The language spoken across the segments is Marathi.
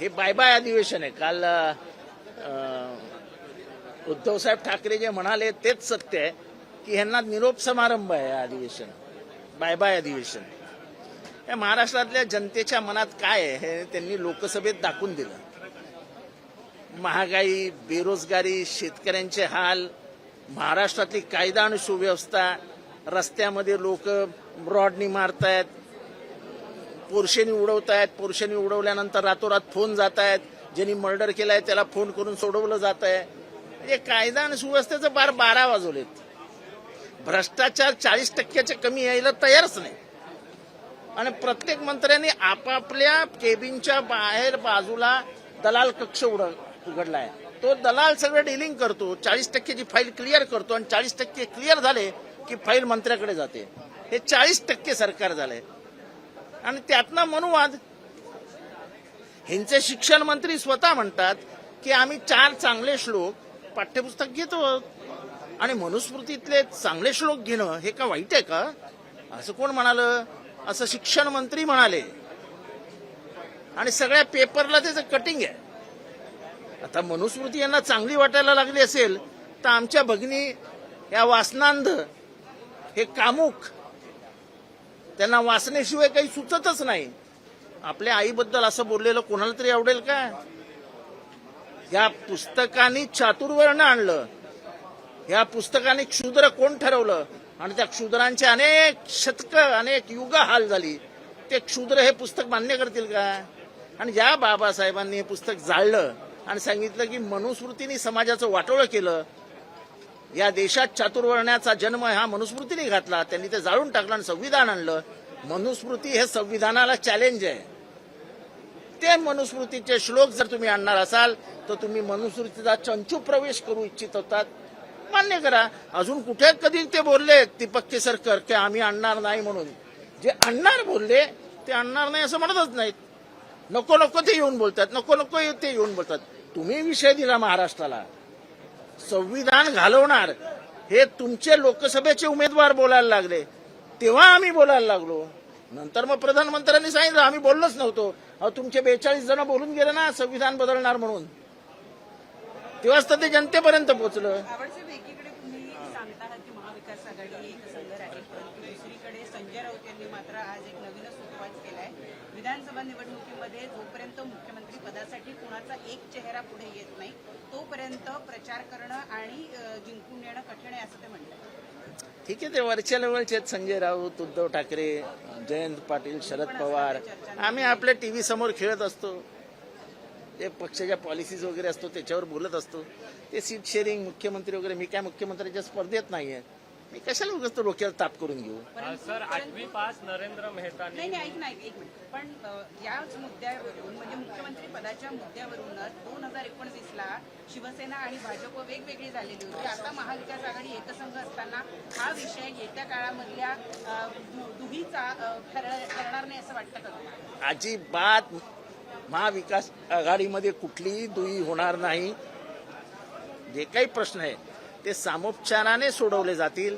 हे बाय बाय अधिवेशन आहे. काल उद्धवसाहेब ठाकरे जे म्हणाले तेच सत्य आहे की ह्यांना निरोप समारंभ आहे अधिवेशन, बाय बाय अधिवेशन. या महाराष्ट्रातल्या जनतेच्या मनात काय आहे हे त्यांनी लोकसभेत दाखवून दिलं. महागाई, बेरोजगारी, शेतकऱ्यांचे हाल, महाराष्ट्रातली कायदा आणि सुव्यवस्था, रस्त्यामध्ये लोक रॉडनी मारतायत, पोरशेनी उडवतायत, पोरशेनी उडवल्यानंतर रातोरात फोन जात आहेत, ज्यांनी मर्डर केलाय त्याला फोन करून सोडवलं जात आहे. म्हणजे कायदा आणि सुव्यवस्थेचं 12 वाजवलेत. भ्रष्टाचार 40% कमी यायला तयारच नाही. आणि प्रत्येक मंत्र्यांनी आपापल्या केबिनच्या बाहेर बाजूला दलाल कक्ष उघडलाय. तो दलाल सगळं डिलिंग करतो, 40%ची फाईल क्लिअर करतो आणि 40% क्लिअर झाले की फाईल मंत्र्याकडे जाते. हे 40% सरकार झालंय. आणि त्यातनं मनुवाद. ह्यांचे शिक्षण मंत्री स्वतः म्हणतात की आम्ही 4 चांगले श्लोक पाठ्यपुस्तक घेतो आणि मनुस्मृतीतले चांगले श्लोक घेणं हे का वाईट आहे का? असं कोण म्हणालं? असं शिक्षण मंत्री म्हणाले. आणि सगळ्या पेपरला त्याचं कटिंग आहे. आता मनुस्मृती यांना चांगली वाटायला लागली असेल तर आमच्या भगिनी या वासनांध, हे कामुक, त्यांना वाचण्याशिवाय काही सुचतच नाही. आपल्या आईबद्दल असं बोललेलं कोणाला तरी आवडेल का? या पुस्तकाने चातुर्वर्ण आणलं. या पुस्तकाने क्षुद्र कोण ठरवलं आणि त्या क्षुद्रांचे अनेक शतकं, अनेक युग हाल झाली. ते क्षुद्र हे पुस्तक मान्य करतील का? आणि ज्या बाबासाहेबांनी हे पुस्तक जाळलं आणि सांगितलं की मनुस्मृतीने समाजाचं वाटोळं केलं, या देशात चातुर्वर्ण्याचा जन्म हा मनुस्मृतीने घातला, त्यांनी ते जाळून टाकलं आणि संविधान आणलं. मनुस्मृती हे संविधानाला चॅलेंज आहे. ते मनुस्मृतीचे श्लोक जर तुम्ही आणणार असाल तर तुम्ही मनुस्मृतीचा चंचू प्रवेश करू इच्छित होतात, मान्य करा. अजून कुठे कधी ते बोलले दीपक केसरकर की आम्ही आणणार नाही म्हणून? जे आणणार बोलले ते आणणार नाही असं म्हणतच नाहीत. नको नको ते येऊन बोलतात, नको नको ते येऊन बोलतात. तुम्ही विषय दिला महाराष्ट्राला, संविधान घालवणार हे तुमचे लोकसभेचे उमेदवार बोलायला लागले, तेव्हा आम्ही बोलायला लागलो. नंतर मग प्रधानमंत्र्यांनी सांगितलं आम्ही बोललोच नव्हतो. अहो तुमचे 42 जण बोलून गेले ना संविधान बदलणार म्हणून, तेव्हाच तर ते जनतेपर्यंत पोहोचलं. एकीकडे तुम्ही सांगता आहात की महाविकास आघाडी एक संघ राहील, परंतु दुसरीकडे संजय राऊत यांनी मात्र आज एक नवीनच सुरुवात केलाय. विधानसभा निवडणुकीमध्ये जोपर्यंत मुख्यमंत्री पदासाठी कुणाचा एक चेहरा पुढे येत नाही तोपर्यंत प्रचार करणं आणि जिंकून येणं कठीण आहे असं ते म्हणतात. ठीक आहे, ते वरच्या लेवलचे आहेत. संजय राऊत, उद्धव ठाकरे, जयंत पाटील, शरद पवार. आम्ही आपल्या टीव्ही समोर खेळत असतो, ते पक्षाच्या पॉलिसीज वगैरे असतो त्याच्यावर बोलत असतो. ते सीट शेअरिंग, मुख्यमंत्री वगैरे. मी काय मुख्यमंत्र्यांच्या स्पर्धेत नाहीये. मी कशाला उगाच डोक्याला ताप करून घेऊ? सर 8वी पास नरेंद्र मेहता नाही एक मिनिट. पण याच मुद्द्यावरून म्हणजे मुख्यमंत्री पदाच्या मुद्द्यावरूनच 2019ला शिवसेना आणि भाजप वेगवेगळी झालेली होती. आता महाविकास आघाडी एकसंघ असताना हा विषय येत्या काळामधल्या दुहीचा ठरणार नाही असं वाटतं का? अजिबात महाविकास आघाडीमध्ये कुठलीही दुही होणार नाही. जे काही प्रश्न आहे ते सामोपचाराने सोडवले जातील.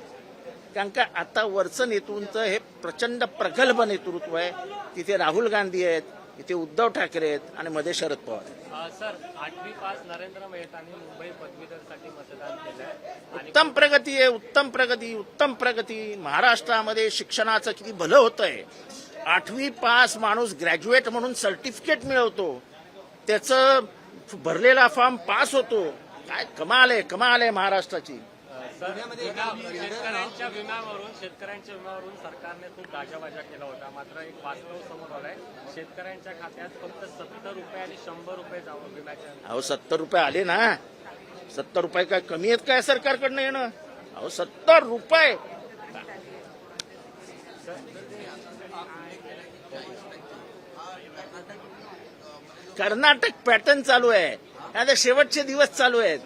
कारण का आता वरचं नेतृत्व हे प्रचंड प्रगल्भ नेतृत्व आहे. तिथे राहुल गांधी आहेत, इथे उद्धव ठाकरे आहेत आणि मध्ये शरद पवार आहेत. सर 8वी पास नरेंद्र मेहतांनी मुंबई पदवीधरसाठी मतदान केलंय. उत्तम प्रगती आहे, उत्तम प्रगती, उत्तम प्रगती. महाराष्ट्रामध्ये शिक्षणाचं किती भलं होतंय. 8वी पास माणूस ग्रॅज्युएट म्हणून सर्टिफिकेट मिळवतो, त्याचं भरलेला फॉर्म पास होतो. काय कमाल आहे, कमाल आहे महाराष्ट्राची. शेतकऱ्यांच्या विम्यावरून सरकारने खूप गाजावाजा केला होता. मात्र एक वास्तव समोर आलंय, शेतकऱ्यांच्या खात्यात फक्त 70 रुपये आणि 100 रुपये जावं विम्याच्या. अहो 70 रुपये आले ना. 70 रुपये काय कमी आहेत काय सरकारकडनं येणं? अहो 70 रुपये. कर्नाटक पॅटर्न चालू आहे. आता शेवटचे दिवस चालू आहेत.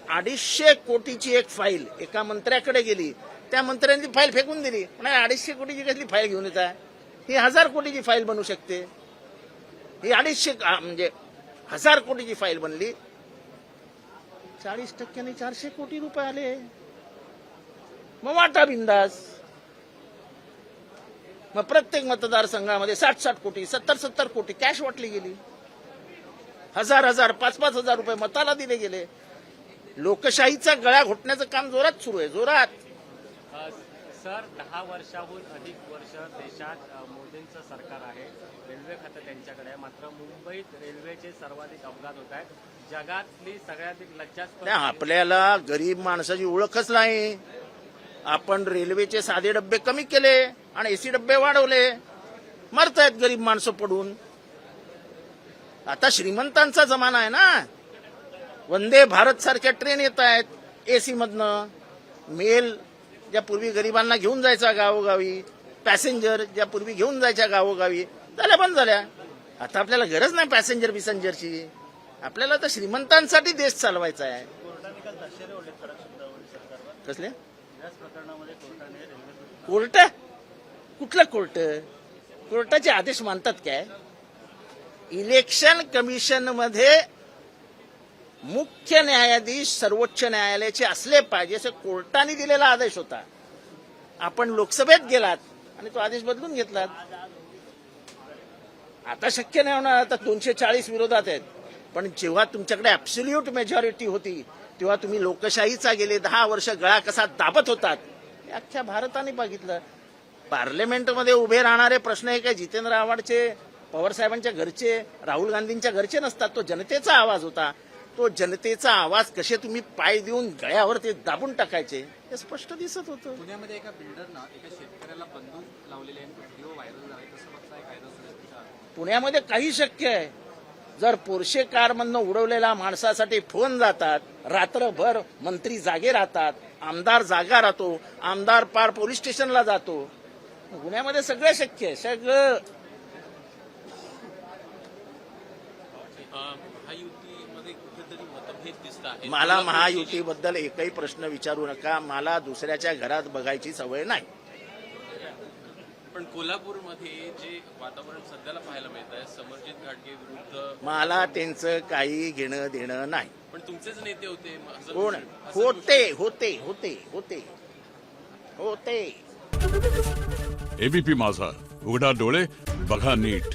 250 कोटीची एक फाईल एका मंत्र्याकडे गेली, त्या मंत्र्यांनी फाईल फेकून दिली. नाही 250 कोटीची कसली फाईल घेऊन येत आहे? ही 1000 कोटीची फाईल बनू शकते. ही 250 म्हणजे 1000 कोटीची फाईल बनली. 40% 400 कोटी रुपये आले. मग वाटा बिंदास. मग प्रत्येक मतदारसंघामध्ये 60-60 कोटी, 70-70 कोटी कॅश वाटली गेली. हजार 5,000 रुपये मताला दिले गेले. लोकशाहीचा गळा घोटण्याचं काम जोरात सुरू आहे, जोरात. सर 10 वर्षाहून अधिक वर्ष देशात मोदींचं सरकार आहे. रेल्वे खातं त्यांच्याकडे आहे. मात्र मुंबईत रेल्वेचे सर्वाधिक अपघात होत आहेत. जगातली सगळ्यात लज्जास्पद. नाही, आपल्याला गरीब माणसाची ओळखच नाही. आपण रेल्वेचे साधे डब्बे कमी केले आणि एसी डब्बे वाढवले. मरतायत गरीब माणसं पडून. आता श्रीमंतांचा जमाना आहे ना. वंदे भारत सारख्या ट्रेन येत आहेत एसी मधनं. मेल ज्या पूर्वी गरिबांना घेऊन जायचा गावोगावी, पॅसेंजर ज्या पूर्वी घेऊन जायच्या गावोगावी, झाल्या बंद झाल्या. आता आपल्याला गरज नाही पॅसेंजर बिसेंजरची. आपल्याला तर श्रीमंतांसाठी देश चालवायचा आहे. कसले कोर्ट? कुठलं कोर्ट? कोर्टाचे आदेश मानतात काय? इलेक्शन कमिशन मध्ये मुख्य न्यायाधीश सर्वोच्च न्यायालयाचे असले पाहिजे असं कोर्टाने दिलेला आदेश होता. आपण लोकसभेत गेलात आणि तो आदेश बदलून घेतलात. आता शक्य नाही होणार. आता 240 विरोधात आहेत. पण जेव्हा तुमच्याकडे ऍब्सोल्यूट मेजॉरिटी होती तेव्हा तुम्ही लोकशाहीचा गेले 10 वर्ष गळा कसा दाबत होतात हे अख्ख्या भारताने बघितलं. पार्लमेंटमध्ये उभे राहणारे प्रश्न हे काय जितेंद्र आव्हाडचे, पवार साहेबांच्या घरचे, राहुल गांधींच्या घरचे नसतात. तो जनतेचा आवाज होता. तो जनतेचा आवाज कसे तुम्ही पाय देऊन गळ्यावर ते दाबून टाकायचे हे स्पष्ट दिसत होतं. पुण्यामध्ये एका बिल्डरनं एका शेतकऱ्याला बंदूक लावलेली आहे. व्हिडिओ व्हायरल झाला. तसं बघताय कायदा सुव्यवस्थेच्या पुण्यामध्ये काही शक्य आहे. जर पोर्शे कारमधनं उडवलेल्या माणसासाठी फोन जातात, रात्रभर मंत्री जागे राहतात, आमदार जागा राहतो, आमदार पार पोलीस स्टेशनला जातो. पुण्यामध्ये सगळं शक्य आहे, सगळं. महायुतीमध्ये कुठेतरी मतभेद दिसत आहे. मला महायुतीबद्दल एकही प्रश्न विचारू नका. मला दुसऱ्याच्या घरात बघायची सवय नाही. पण कोल्हापूरमध्ये जे वातावरण सध्याला पाहायला मिळत आहे समरजित घाटगे विरुद्ध, मला त्यांचं काही घेणं देणं नाही. पण तुमचेच नेते होते असं कोण? असं होते होते होते होते होते एबीपी माझा, उघडा डोळे बघा नीट.